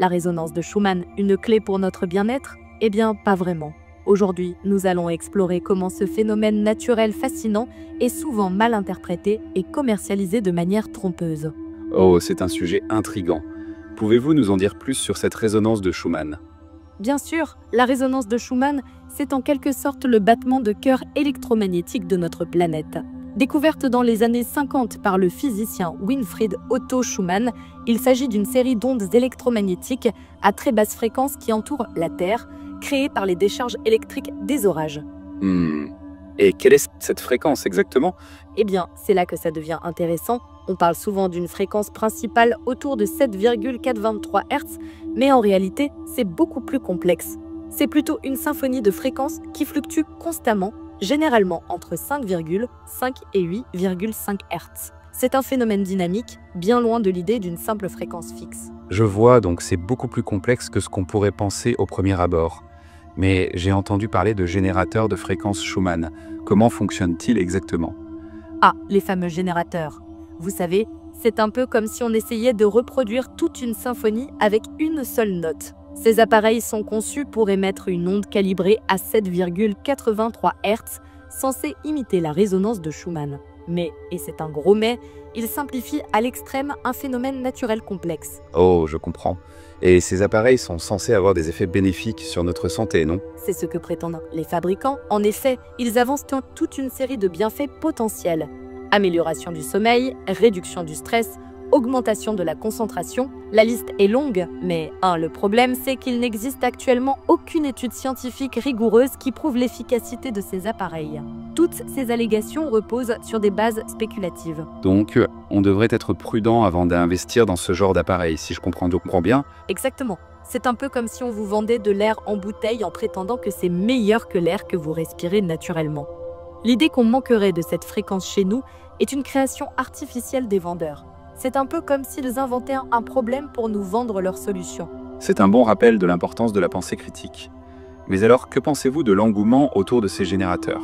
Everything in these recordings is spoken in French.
La résonance de Schumann, une clé pour notre bien-être? Eh bien, pas vraiment. Aujourd'hui, nous allons explorer comment ce phénomène naturel fascinant est souvent mal interprété et commercialisé de manière trompeuse. Oh, c'est un sujet intrigant. Pouvez-vous nous en dire plus sur cette résonance de Schumann? Bien sûr, la résonance de Schumann, c'est en quelque sorte le battement de cœur électromagnétique de notre planète. Découverte dans les années 50 par le physicien Winfried Otto Schumann, il s'agit d'une série d'ondes électromagnétiques à très basse fréquence qui entourent la Terre, créées par les décharges électriques des orages. Et quelle est cette fréquence exactement? Eh bien, c'est là que ça devient intéressant. On parle souvent d'une fréquence principale autour de 7,423 Hz, mais en réalité, c'est beaucoup plus complexe. C'est plutôt une symphonie de fréquences qui fluctue constamment, généralement entre 5,5 et 8,5 Hz. C'est un phénomène dynamique, bien loin de l'idée d'une simple fréquence fixe. Je vois, donc c'est beaucoup plus complexe que ce qu'on pourrait penser au premier abord. Mais j'ai entendu parler de générateurs de fréquences Schumann. Comment fonctionnent-ils exactement? Ah, les fameux générateurs. Vous savez, c'est un peu comme si on essayait de reproduire toute une symphonie avec une seule note. Ces appareils sont conçus pour émettre une onde calibrée à 7,83 Hz, censée imiter la résonance de Schumann. Mais, et c'est un gros mais, il simplifie à l'extrême un phénomène naturel complexe. Oh, je comprends. Et ces appareils sont censés avoir des effets bénéfiques sur notre santé, non? C'est ce que prétendent les fabricants. En effet, ils avancent toute une série de bienfaits potentiels. Amélioration du sommeil, réduction du stress, augmentation de la concentration. La liste est longue, mais le problème, c'est qu'il n'existe actuellement aucune étude scientifique rigoureuse qui prouve l'efficacité de ces appareils. Toutes ces allégations reposent sur des bases spéculatives. Donc, on devrait être prudent avant d'investir dans ce genre d'appareil, si je comprends bien. Exactement. C'est un peu comme si on vous vendait de l'air en bouteille en prétendant que c'est meilleur que l'air que vous respirez naturellement. L'idée qu'on manquerait de cette fréquence chez nous est une création artificielle des vendeurs. C'est un peu comme s'ils inventaient un problème pour nous vendre leur solution. C'est un bon rappel de l'importance de la pensée critique. Mais alors, que pensez-vous de l'engouement autour de ces générateurs?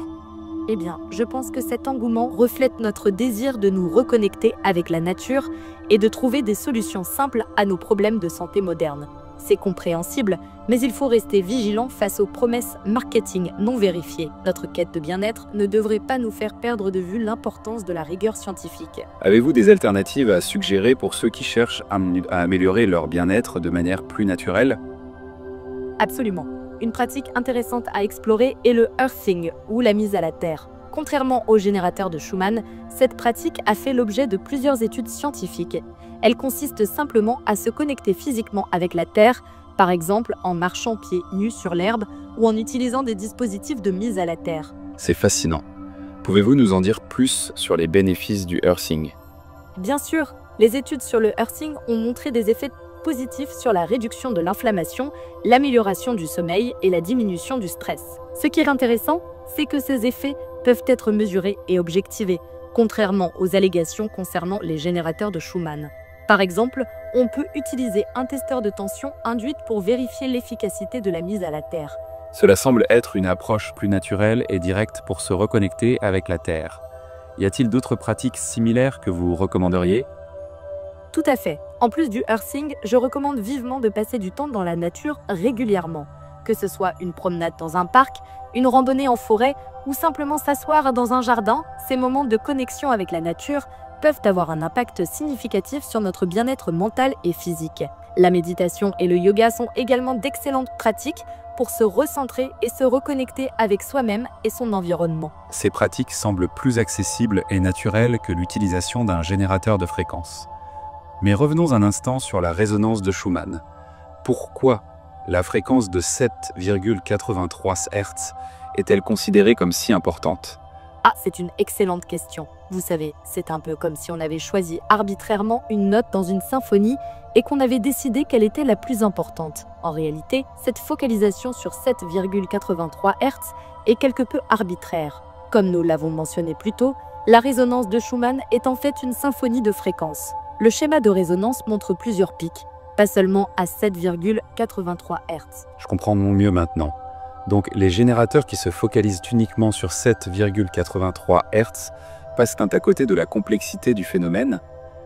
Eh bien, je pense que cet engouement reflète notre désir de nous reconnecter avec la nature et de trouver des solutions simples à nos problèmes de santé modernes. C'est compréhensible, mais il faut rester vigilant face aux promesses marketing non vérifiées. Notre quête de bien-être ne devrait pas nous faire perdre de vue l'importance de la rigueur scientifique. Avez-vous des alternatives à suggérer pour ceux qui cherchent à améliorer leur bien-être de manière plus naturelle? Absolument. Une pratique intéressante à explorer est le earthing, ou la mise à la terre. Contrairement au générateur de Schumann, cette pratique a fait l'objet de plusieurs études scientifiques. Elle consiste simplement à se connecter physiquement avec la terre, par exemple en marchant pieds nus sur l'herbe ou en utilisant des dispositifs de mise à la terre. C'est fascinant. Pouvez-vous nous en dire plus sur les bénéfices du earthing? Bien sûr, les études sur le earthing ont montré des effets positifs sur la réduction de l'inflammation, l'amélioration du sommeil et la diminution du stress. Ce qui est intéressant, c'est que ces effets peuvent être mesurés et objectivés, contrairement aux allégations concernant les générateurs de Schumann. Par exemple, on peut utiliser un testeur de tension induite pour vérifier l'efficacité de la mise à la terre. Cela semble être une approche plus naturelle et directe pour se reconnecter avec la Terre. Y a-t-il d'autres pratiques similaires que vous recommanderiez? Tout à fait. En plus du earthing, je recommande vivement de passer du temps dans la nature régulièrement. Que ce soit une promenade dans un parc, une randonnée en forêt ou simplement s'asseoir dans un jardin, ces moments de connexion avec la nature peuvent avoir un impact significatif sur notre bien-être mental et physique. La méditation et le yoga sont également d'excellentes pratiques pour se recentrer et se reconnecter avec soi-même et son environnement. Ces pratiques semblent plus accessibles et naturelles que l'utilisation d'un générateur de fréquences. Mais revenons un instant sur la résonance de Schumann. Pourquoi la fréquence de 7,83 Hz est-elle considérée comme si importante? Ah, c'est une excellente question. Vous savez, c'est un peu comme si on avait choisi arbitrairement une note dans une symphonie et qu'on avait décidé qu'elle était la plus importante. En réalité, cette focalisation sur 7,83 Hz est quelque peu arbitraire. Comme nous l'avons mentionné plus tôt, la résonance de Schumann est en fait une symphonie de fréquences. Le schéma de résonance montre plusieurs pics, pas seulement à 7,83 Hz. Je comprends mieux maintenant. Donc les générateurs qui se focalisent uniquement sur 7,83 Hz passent à côté de la complexité du phénomène.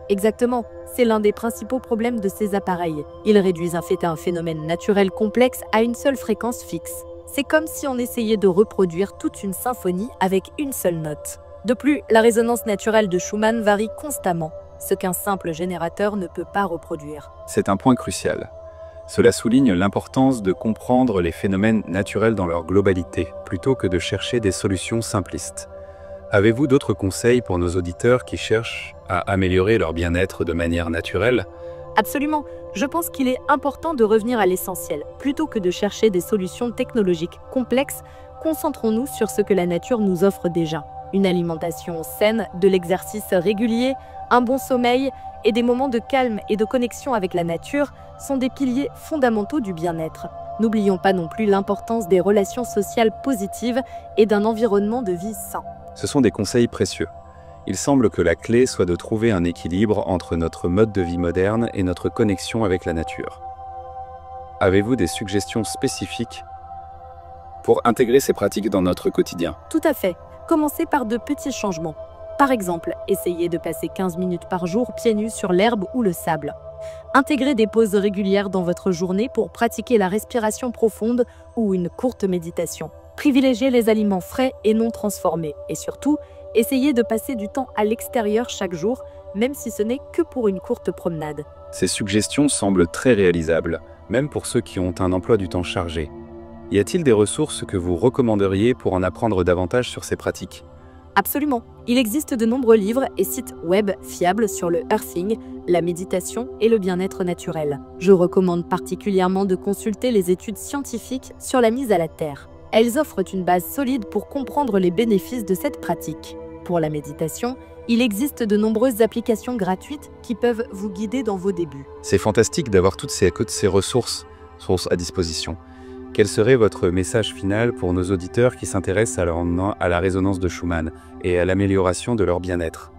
Exactement, c'est l'un des principaux problèmes de ces appareils. Ils réduisent un phénomène naturel complexe à une seule fréquence fixe. C'est comme si on essayait de reproduire toute une symphonie avec une seule note. De plus, la résonance naturelle de Schumann varie constamment, ce qu'un simple générateur ne peut pas reproduire. C'est un point crucial. Cela souligne l'importance de comprendre les phénomènes naturels dans leur globalité, plutôt que de chercher des solutions simplistes. Avez-vous d'autres conseils pour nos auditeurs qui cherchent à améliorer leur bien-être de manière naturelle? Absolument, je pense qu'il est important de revenir à l'essentiel. Plutôt que de chercher des solutions technologiques complexes, concentrons-nous sur ce que la nature nous offre déjà. Une alimentation saine, de l'exercice régulier, un bon sommeil et des moments de calme et de connexion avec la nature sont des piliers fondamentaux du bien-être. N'oublions pas non plus l'importance des relations sociales positives et d'un environnement de vie sain. Ce sont des conseils précieux. Il semble que la clé soit de trouver un équilibre entre notre mode de vie moderne et notre connexion avec la nature. Avez-vous des suggestions spécifiques pour intégrer ces pratiques dans notre quotidien? Tout à fait. Commencez par de petits changements. Par exemple, essayez de passer 15 minutes par jour pieds nus sur l'herbe ou le sable. Intégrez des pauses régulières dans votre journée pour pratiquer la respiration profonde ou une courte méditation. Privilégiez les aliments frais et non transformés. Et surtout, essayez de passer du temps à l'extérieur chaque jour, même si ce n'est que pour une courte promenade. Ces suggestions semblent très réalisables, même pour ceux qui ont un emploi du temps chargé. Y a-t-il des ressources que vous recommanderiez pour en apprendre davantage sur ces pratiques? Absolument. Il existe de nombreux livres et sites web fiables sur le earthing, la méditation et le bien-être naturel. Je recommande particulièrement de consulter les études scientifiques sur la mise à la terre. Elles offrent une base solide pour comprendre les bénéfices de cette pratique. Pour la méditation, il existe de nombreuses applications gratuites qui peuvent vous guider dans vos débuts. C'est fantastique d'avoir toutes ces ressources à disposition. Quel serait votre message final pour nos auditeurs qui s'intéressent à la résonance de Schumann et à l'amélioration de leur bien-être?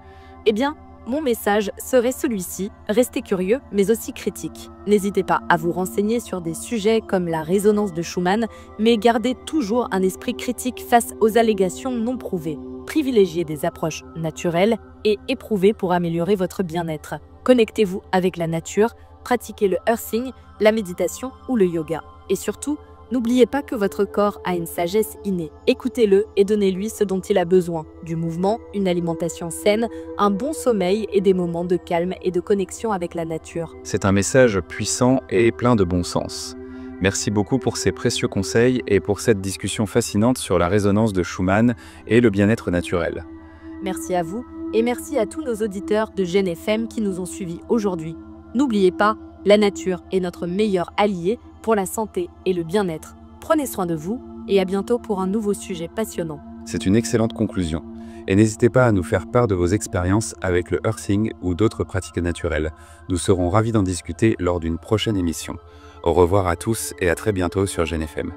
Eh bien, mon message serait celui-ci, restez curieux mais aussi critique. N'hésitez pas à vous renseigner sur des sujets comme la résonance de Schumann, mais gardez toujours un esprit critique face aux allégations non prouvées. Privilégiez des approches naturelles et éprouvées pour améliorer votre bien-être. Connectez-vous avec la nature, pratiquez le earthing, la méditation ou le yoga. Et surtout, n'oubliez pas que votre corps a une sagesse innée. Écoutez-le et donnez-lui ce dont il a besoin. Du mouvement, une alimentation saine, un bon sommeil et des moments de calme et de connexion avec la nature. C'est un message puissant et plein de bon sens. Merci beaucoup pour ces précieux conseils et pour cette discussion fascinante sur la résonance de Schumann et le bien-être naturel. Merci à vous et merci à tous nos auditeurs de Gen FM qui nous ont suivis aujourd'hui. N'oubliez pas, la nature est notre meilleur allié pour la santé et le bien-être. Prenez soin de vous et à bientôt pour un nouveau sujet passionnant. C'est une excellente conclusion. Et n'hésitez pas à nous faire part de vos expériences avec le earthing ou d'autres pratiques naturelles. Nous serons ravis d'en discuter lors d'une prochaine émission. Au revoir à tous et à très bientôt sur Gen FM.